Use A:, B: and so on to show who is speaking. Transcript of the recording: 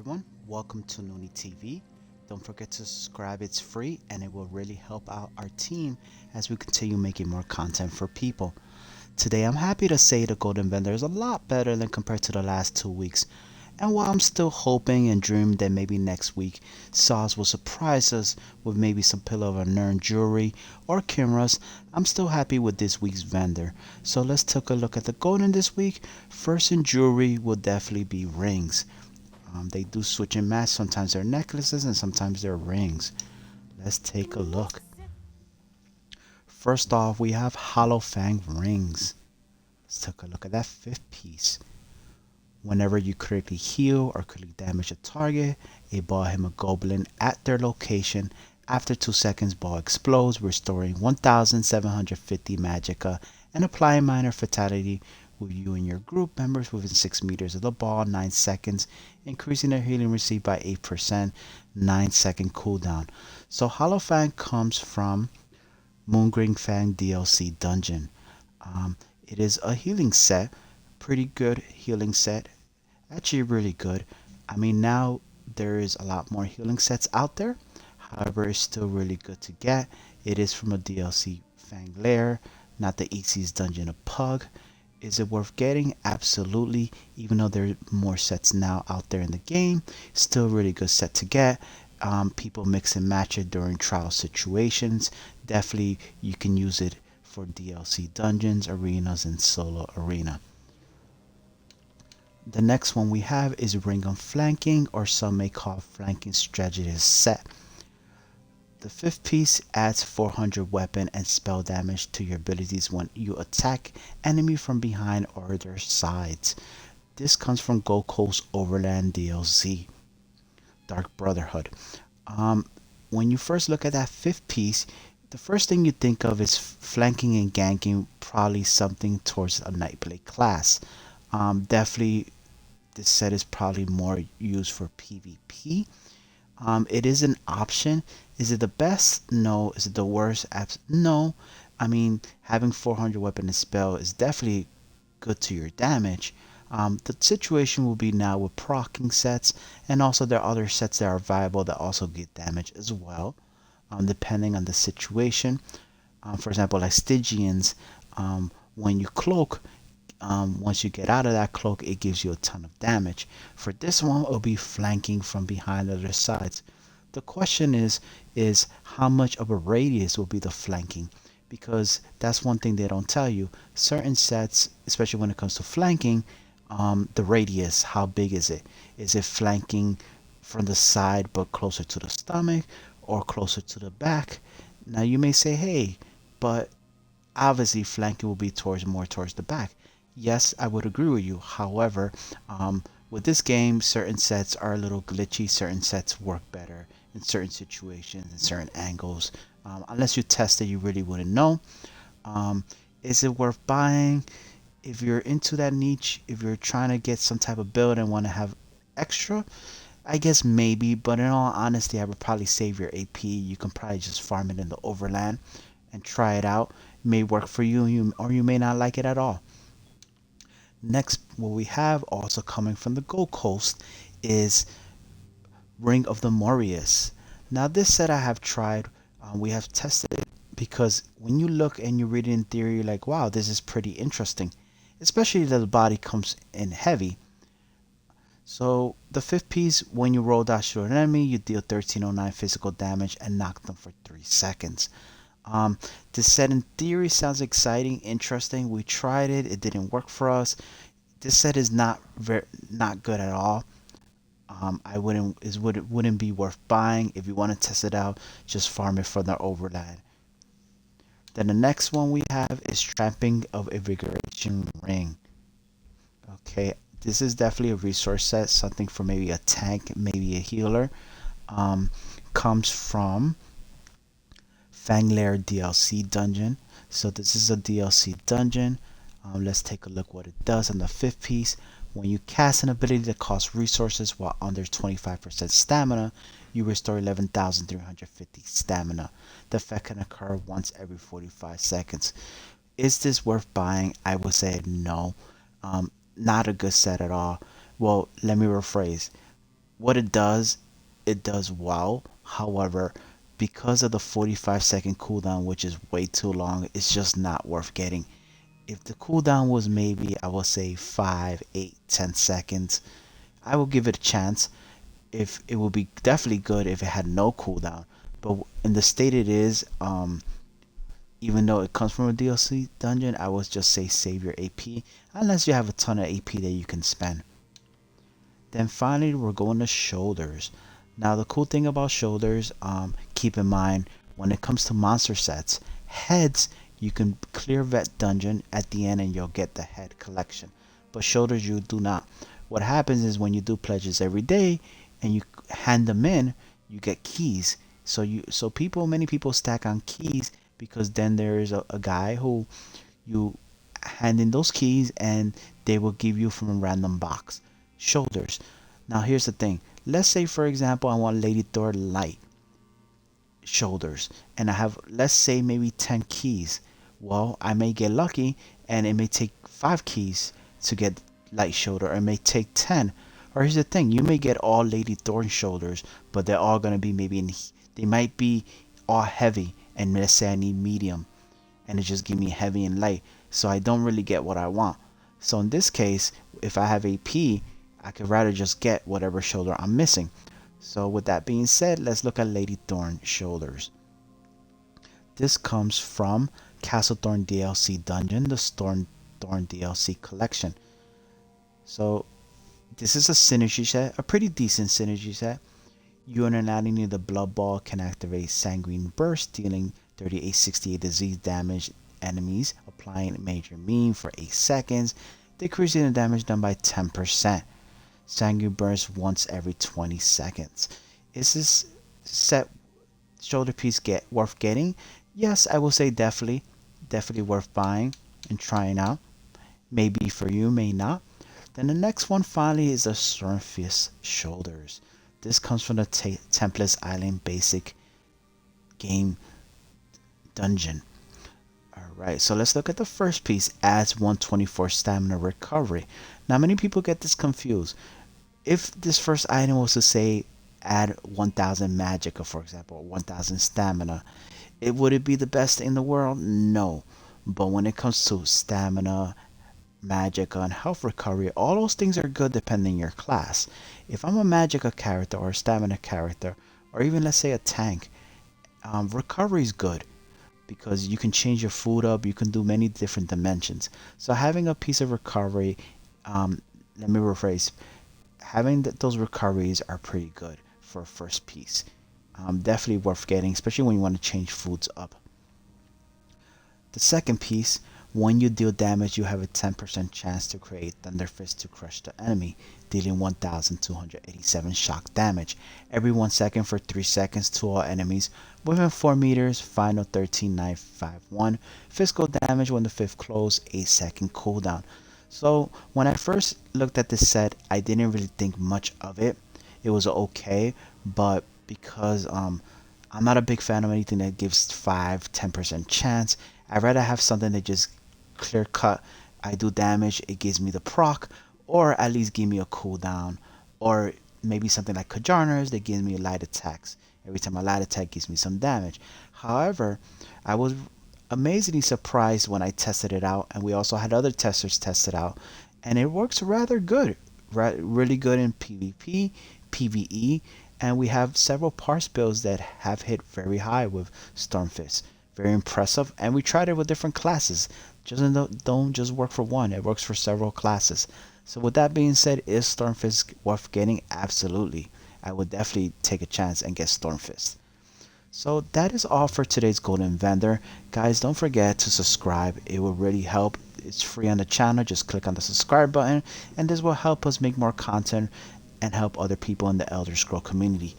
A: everyone. Welcome to Noonie TV. Don't forget to subscribe, it's free and it will really help out our team as we continue making more content for people. Today, I'm happy to say the Golden Vendor is a lot better than compared to the last 2 weeks. And while I'm still hoping and dreaming that maybe next week Sauce will surprise us with maybe some Pillow of Nern jewelry or cameras, I'm still happy with this week's vendor. So let's take a look at the golden this week. First in jewelry will definitely be rings. They do switch and match. Sometimes they're necklaces and sometimes they're rings. Let's take a look. First off, we have Hollow Fang rings. Let's take a look at that fifth piece. Whenever you critically heal or critically damage a target, a ball hemoglobin at their location. After 2 seconds, ball explodes, restoring 1750 magicka and applying minor fatality with you and your group members within 6 meters of the ball, 9 seconds, increasing their healing received by 8%, 9-second cooldown. So Hollow Fang comes from Moongreen Fang DLC Dungeon. It is a healing set, pretty good healing set, actually really good. I mean, now there is a lot more healing sets out there. However, it's still really good to get. It is from a DLC Fang Lair, not the EC's Dungeon of Pug. Is it worth getting? Absolutely. Even though there are more sets now out there in the game, still a really good set to get. People mix and match it during trial situations. Definitely, you can use it for DLC dungeons, arenas, and solo arena. The next one we have is Ring of Flanking, or some may call Flanking Strategist set. The fifth piece adds 400 weapon and spell damage to your abilities when you attack enemy from behind or their sides. This comes from Gold Coast Overland DLC, Dark Brotherhood. When you first look at that fifth piece, the first thing you think of is flanking and ganking, probably something towards a Nightblade class. Definitely, this set is probably more used for PvP. It is an option. Is it the best? No. Is it the worst? No. I mean, having 400 weapon and spell is definitely good to your damage. The situation will be now with proccing sets, and also there are other sets that are viable that also get damage as well, depending on the situation. For example, like Stygians, when you cloak, once you get out of that cloak, it gives you a ton of damage. For this one, it'll be flanking from behind other sides. The question is how much of a radius will be the flanking? Because that's one thing they don't tell you. Certain sets, especially when it comes to flanking, the radius, how big is it? Is it flanking from the side but closer to the stomach or closer to the back? Now you may say, hey, but obviously flanking will be towards more towards the back. Yes, I would agree with you. However, with this game, certain sets are a little glitchy. Certain sets work better in certain situations and certain angles. Unless you test it, you really wouldn't know. Um, is it worth buying? If you're into that niche, if you're trying to get some type of build and want to have extra, I guess maybe. But in all honesty, I would probably save your AP. You can probably just farm it in the overland and try it out. It may work for you, or you may not like it at all. Next, what we have also coming from the Gold Coast is Ring of the Morius. Now, this set I have tried. We have tested it because when you look and you read it in theory, you're like, wow, this is pretty interesting. Especially that the body comes in heavy. So, the fifth piece, when you roll dash to an enemy, you deal 1309 physical damage and knock them for 3 seconds. Um, this set in theory sounds exciting, interesting. We tried it; it didn't work for us. This set is not good at all. I wouldn't be worth buying. If you want to test it out, just farm it from the overland. Then the next one we have is Tramping of Invigoration Ring. Okay, this is definitely a resource set, something for maybe a tank, maybe a healer. Um, Comes from Fanglair DLC dungeon. So this is a DLC dungeon. Let's take a look what it does on the fifth piece. When you cast an ability that costs resources while under 25% stamina, you restore 11,350 stamina. The effect can occur once every 45 seconds. Is this worth buying? I would say no. Not a good set at all. Well, let me rephrase. what it does well. However, because of the 45-second cooldown, which is way too long, it's just not worth getting. If the cooldown was maybe, I would say 5, 8, 10 seconds, I will give it a chance. If it would be definitely good if it had no cooldown. But in the state it is, even though it comes from a DLC dungeon, I would just say save your AP unless you have a ton of AP that you can spend. Then finally, we're going to shoulders. Now the cool thing about shoulders, keep in mind when it comes to monster sets, heads you can clear vet dungeon at the end and you'll get the head collection. But shoulders you do not. What happens is when you do pledges every day and you hand them in, you get keys. So many people stack on keys because then there is a guy who you hand in those keys and they will give you from a random box. Shoulders. Now here's the thing. Let's say for example I want Lady Thor light shoulders and I have, let's say, maybe 10 keys. Well, I may get lucky and it may take 5 keys to get light shoulder, or it may take 10. Or here's the thing, you may get all Lady Thorn shoulders, but they're all gonna be maybe they might be all heavy, and let's say I need medium and it just give me heavy and light, so I don't really get what I want. So in this case, if I have AP, I could rather just get whatever shoulder I'm missing. So with that being said, let's look at Lady Thorn shoulders. This comes from Castle Thorn DLC Dungeon, the Storm Thorn DLC collection. So this is a synergy set, a pretty decent synergy set. You and an adding near the Blood Ball can activate Sanguine Burst, dealing 3868 disease damage enemies, applying major meme for 8 seconds, decreasing the damage done by 10%. Sanguine Burst once every 20 seconds. Is this set shoulder piece worth getting? Yes, I will say definitely worth buying and trying out. Maybe for you, may not. Then the next one finally is the Stormfist shoulders. This comes from the Templars Island basic game dungeon. Alright, so let's look at the first piece. Adds 124 stamina recovery. Now many people get this confused. If this first item was to say add 1000 magicka, for example, 1000 stamina, would it be the best in the world? No. But when it comes to stamina, magicka, and health recovery, all those things are good depending on your class. If I'm a magicka character or a stamina character, or even let's say a tank, recovery is good because you can change your food up, you can do many different dimensions. So having a piece of recovery, let me rephrase, having those recoveries are pretty good for a first piece. Definitely worth getting, especially when you want to change foods up. The second piece, when you deal damage, you have a 10% chance to create Thunder Fist to crush the enemy, dealing 1287 shock damage every 1 second for 3 seconds to all enemies within 4 meters. Final 13951. Physical damage when the fifth close, 8-second cooldown. So when I first looked at this set, I didn't really think much of it. It was okay, but because I'm not a big fan of anything that gives 5-10% chance, I'd rather have something that just clear cut. I do damage, it gives me the proc, or at least give me a cooldown, or maybe something like Kajarners that gives me light attacks. Every time a light attack gives me some damage. However, I was amazingly surprised when I tested it out, and we also had other testers test it out, and it works rather good, really good in PvP, PvE, and we have several parse builds that have hit very high with Stormfist. Very impressive, and we tried it with different classes. Don't just work for one, it works for several classes. So with that being said, is Stormfist worth getting? Absolutely. I would definitely take a chance and get Stormfist. So that is all for today's Golden Vendor. Guys, don't forget to subscribe. It will really help. It's free on the channel. Just click on the subscribe button, and this will help us make more content and help other people in the Elder Scroll community.